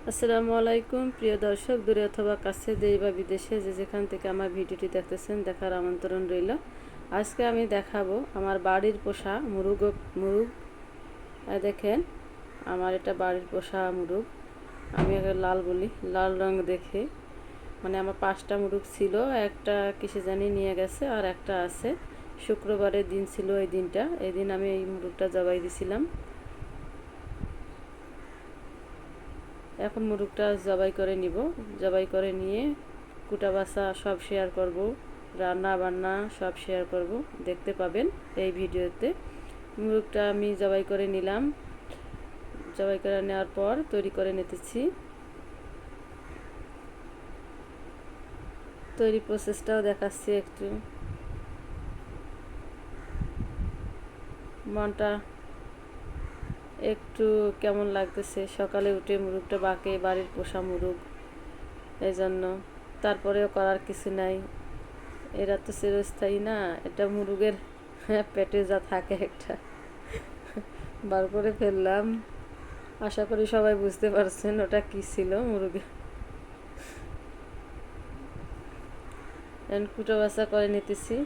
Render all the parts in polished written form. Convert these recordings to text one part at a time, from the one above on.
আসসালামু আলাইকুম প্রিয় দর্শক, দূরে অথবা কাছে, দেশ বা বিদেশে যে যেখান থেকে আমার ভিডিওটি দেখতেছেন, দেখার আমন্ত্রণ রইল। আজকে আমি দেখাবো আমার বাড়ির পোষা মুরগ। দেখেন, আমার এটা বাড়ির পোষা মুরগ। আমি একে লাল বলি, লাল রং দেখে। মানে আমার 5টা মুরগ ছিল, একটা কিসে জানি নিয়ে গেছে, আর একটা আছে। শুক্রবারের দিন ছিল এই দিন আমি এই মুরগটা জবাই দিছিলাম। এখন মুরগটা জবাই করে নিব। জবাই করে নিয়ে কুটা বাছা সব শেয়ার করব, রান্না বান্না সব শেয়ার করব, দেখতে পাবেন এই ভিডিওতে। মুরগটা আমি জবাই করে নিলাম। জবাই করে নেওয়ার পর তৈরি করে নিতেছি। তৈরি প্রসেসটাও দেখাচ্ছি একটু। মনটা একটু কেমন লাগতেছে, সকালে উঠে মুরগটা বাঁকে, বাড়ির পোষা মুরগ এই জন্য। তারপরেও করার কিছু নাই, এরা তো চিরস্থায়ী না। এটা মুরগের পেটে যা থাকে একটা বার করে ফেললাম। আশা করি সবাই বুঝতে পারছেন ওটা কি ছিল। মুরগি কুটো বাছা করে নিতেছি,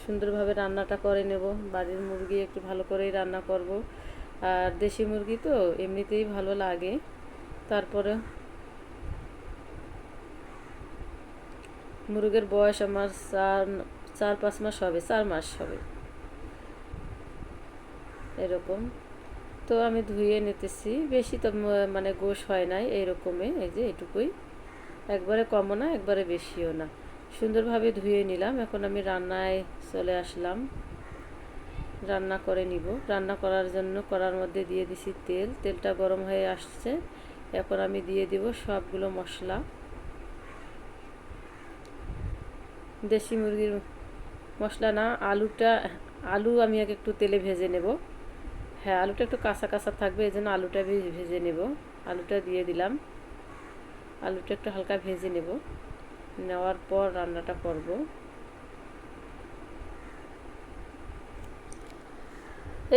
সুন্দরভাবে রান্নাটা করে নেব। বাড়ির মুরগি একটু ভালো করেই রান্না করব, আর দেশি মুরগি তো এমনিতেই ভালো লাগে। তারপরে মুরগের বয়স আমার 4-5 মাস হবে, 4 মাস হবে এরকম। তো আমি ধুয়ে নিতেছি, বেশি তো মানে গোশ হয় নাই এইরকমই, এই যে এটুকুই, একবারে কমও না একবারে বেশিও না। সুন্দরভাবে ধুয়ে নিলাম। এখন আমি রান্নায় চলে আসলাম, রান্না করে নিব। রান্না করার জন্য কড়ার মধ্যে দিয়ে দিছি তেল। তেলটা গরম হয়ে আসছে, এখন আমি দিয়ে দিব সবগুলো মশলা। দেশি মুরগির মশলা না, আলু আমি একটু তেলে ভেজে নেব। হ্যাঁ, আলুটা একটু কাঁচা কাঁচা থাকবে, এই জন্য আলুটা ভেজে নেব। আলুটা দিয়ে দিলাম। আলুটা একটু হালকা ভেজে নেব, নেওয়ার পর রান্নাটা করব।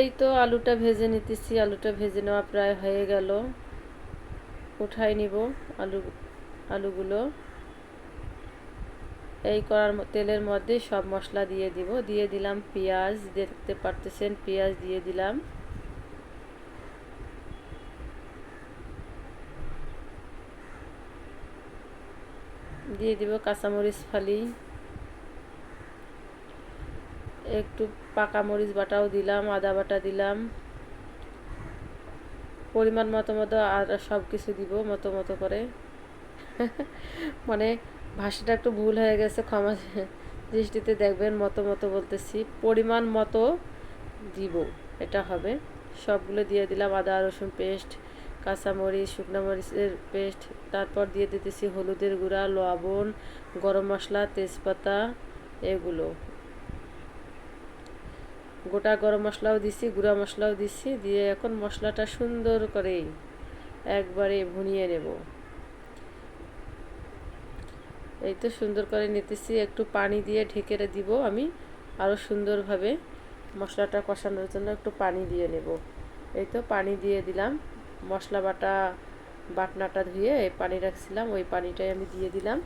এই তো আলুটা ভেজে নিতেছি। আলুটা ভেজে নেওয়া প্রায় হয়ে গেল, উঠাই নিব আলুগুলো। এই তেলের মধ্যে সব মশলা দিয়ে দিব। দিয়ে দিলাম পেঁয়াজ, দেখতে পারতেছেন পেঁয়াজ দিয়ে দিলাম। দিয়ে দিব কাঁচামরিচ ফালি, একটু পাকা মরিচ বাটাও দিলাম, আদা বাটা দিলাম, পরিমাণ মতো মতো, আর সব কিছু দিব মতো মতো করে মানে ভাষাটা একটু ভুল হয়ে গেছে, ক্ষমা দৃষ্টিতে দেখবেন। মতো মতো বলতেছি, পরিমাণ মতো দিব, এটা হবে। সবগুলো দিয়ে দিলাম, আদা রসুন পেস্ট, কাঁচামরিচ, শুকনো মরিচের পেস্ট। তারপর দিয়ে দিতেছি হলুদের গুঁড়া, লবণ, গরম মশলা, তেজপাতা, এগুলো। গোটা গরম মশলাও দিছি, গুঁড়া মশলাও দিছি। দিয়ে এখন মশলাটা সুন্দর করে একবারে ভুনিয়ে নেব। এই তো সুন্দর করে নিতেছি। একটু পানি দিয়ে ঢেকে দিব আমি, আরও সুন্দরভাবে মশলাটা কষানোর জন্য একটু পানি দিয়ে নেব। এই তো পানি দিয়ে দিলাম। মশলা বাটনাটা ধুয়ে পানি রাখছিলাম, ওই পানিটাই আমি দিয়ে দিলাম।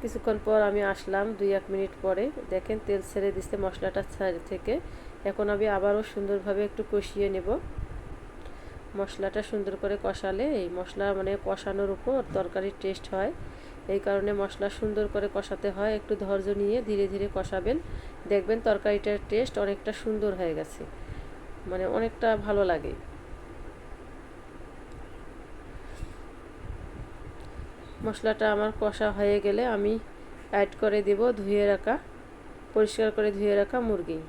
কিছুক্ষণ পর আমি আসলাম, 2-1 মিনিট পরে। দেখেন তেল ছেড়ে দিচ্ছে মশলাটা থেকে। এখন আমি আবারও সুন্দরভাবে একটু কষিয়ে নেব। মশলাটা সুন্দর করে কষালে, এই মশলা মানে কষানোর উপর তরকারির টেস্ট হয়। এই কারণে মশলা সুন্দর করে কষাতে হয়। একটু ধৈর্য নিয়ে ধীরে ধীরে কষাবেন, দেখবেন তরকারিটার টেস্ট অনেকটা সুন্দর হয়ে গেছে, মানে অনেকটা ভালো লাগে। মশলাটা আমার কষা হয়ে গেলে আমি অ্যাড করে দেব পরিষ্কার করে ধুয়ে রাখা মুরগি।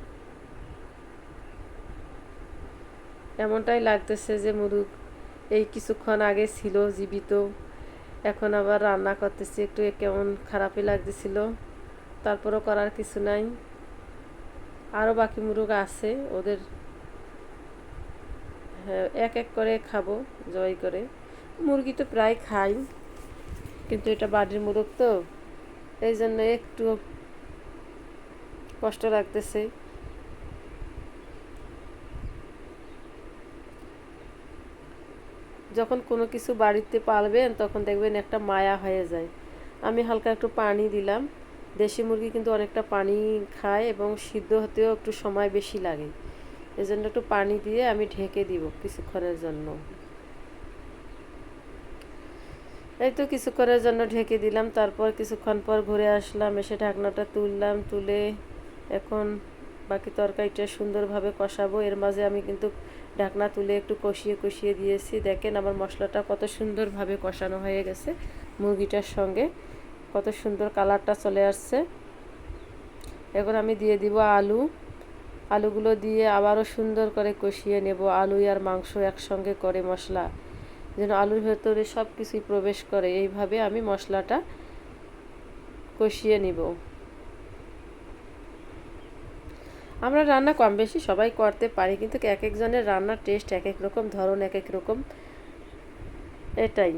এমনটাই লাগতেছে যে মুরগ এই কিছুক্ষণ আগে ছিল জীবিত, এখন আবার রান্না করতেছি, একটু কেমন খারাপই লাগতেছিল। তারপরও করার কিছু নাই, আরও বাকি মুরগ আছে, ওদের এক এক করে খাবো জবাই করে। মুরগি তো প্রায় খাই, কিন্তু এটা বাড়ির মোরগ তো, এই জন্য একটু কষ্ট লাগতেছে। যখন কোনো কিছু বাড়িতে পালবেন তখন দেখবেন একটা মায়া হয়ে যায়। আমি হালকা একটু পানি দিলাম। দেশি মুরগি কিন্তু অনেকটা পানি খায় এবং সিদ্ধ হতেও একটু সময় বেশি লাগে, এজন্য একটু পানি দিয়ে আমি ঢেকে দিব কিছুক্ষণের জন্য। এই তো কিছুক্ষণের জন্য ঢেকে দিলাম, তারপর কিছুক্ষণ পর ঘুরে আসলাম, এসে ঢাকনাটা তুললাম, তুলে এখন বাকি তরকারিটা সুন্দরভাবে কষাবো। এর মাঝে আমি কিন্তু ঢাকনা তুলে একটু কষিয়ে কষিয়ে দিয়েছি। দেখেন আমার মশলাটা কত সুন্দরভাবে কষানো হয়ে গেছে, মুরগিটার সঙ্গে কত সুন্দর কালারটা চলে আসছে। এখন আমি দিয়ে দিব আলু। আলুগুলো দিয়ে আবারও সুন্দর করে কষিয়ে নেব। আলু আর মাংস একসঙ্গে করে মশলা যেন আলুর ভেতরে সব কিছুই প্রবেশ করে, এইভাবে আমি মশলাটা কষিয়ে নিব। আমরা রান্না কম বেশি সবাই করতে পারি, কিন্তু এক একজনের রান্নার টেস্ট এক এক রকম, ধরন এক এক রকম। এটাই,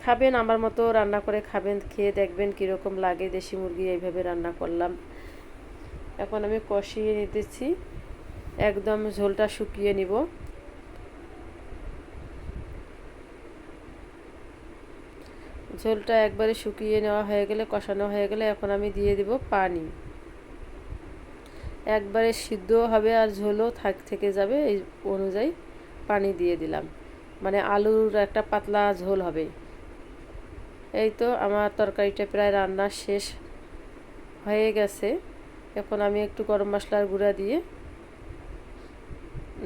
খাবেন আমার মতো রান্না করে খাবেন, খেয়ে দেখবেন কীরকম লাগে। দেশি মুরগি এইভাবে রান্না করলাম। এখন আমি কষিয়ে নিতেছি, একদম ঝোলটা শুকিয়ে নিব। ঝোলটা একবারে শুকিয়ে নেওয়া হয়ে গেলে, কষানো হয়ে গেলে এখন আমি দিয়ে দিব পানি। একবারে সিদ্ধ হবে আর ঝোলও থেকে যাবে, এই অনুযায়ী পানি দিয়ে দিলাম, মানে আলুর একটা পাতলা ঝোল হবে। এই তো আমার তরকারিটা প্রায় রান্না শেষ হয়ে গেছে। এখন আমি একটু গরম মশলার গুঁড়া দিয়ে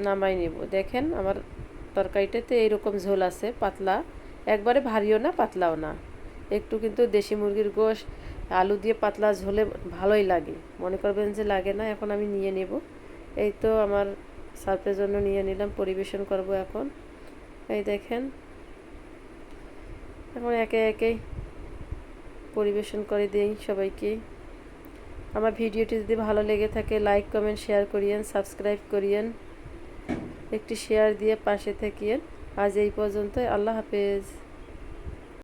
নামাই নেব। দেখেন আমার তরকারিটাতে এইরকম ঝোল আছে, পাতলা, একবারে ভারীও না পাতলাও না, একটু। কিন্তু দেশি মুরগির গোশ আলু দিয়ে পাতলা ঝোলে ভালোই লাগে, মনে করবেন যে লাগে না। এখন আমি নিয়ে নেব। এই তো আমার সার্ভের জন্য নিয়ে নিলাম, পরিবেশন করব এখন। এই দেখেন, এখন একে একে পরিবেশন করে দিই সবাইকে। আমার ভিডিওটি যদি ভালো লেগে থাকে লাইক কমেন্ট শেয়ার করিয়েন, সাবস্ক্রাইব করিয়েন, একটি শেয়ার দিয়ে পাশে থাকিয়েন। আজ এই পর্যন্ত, আল্লাহ হাফেজ।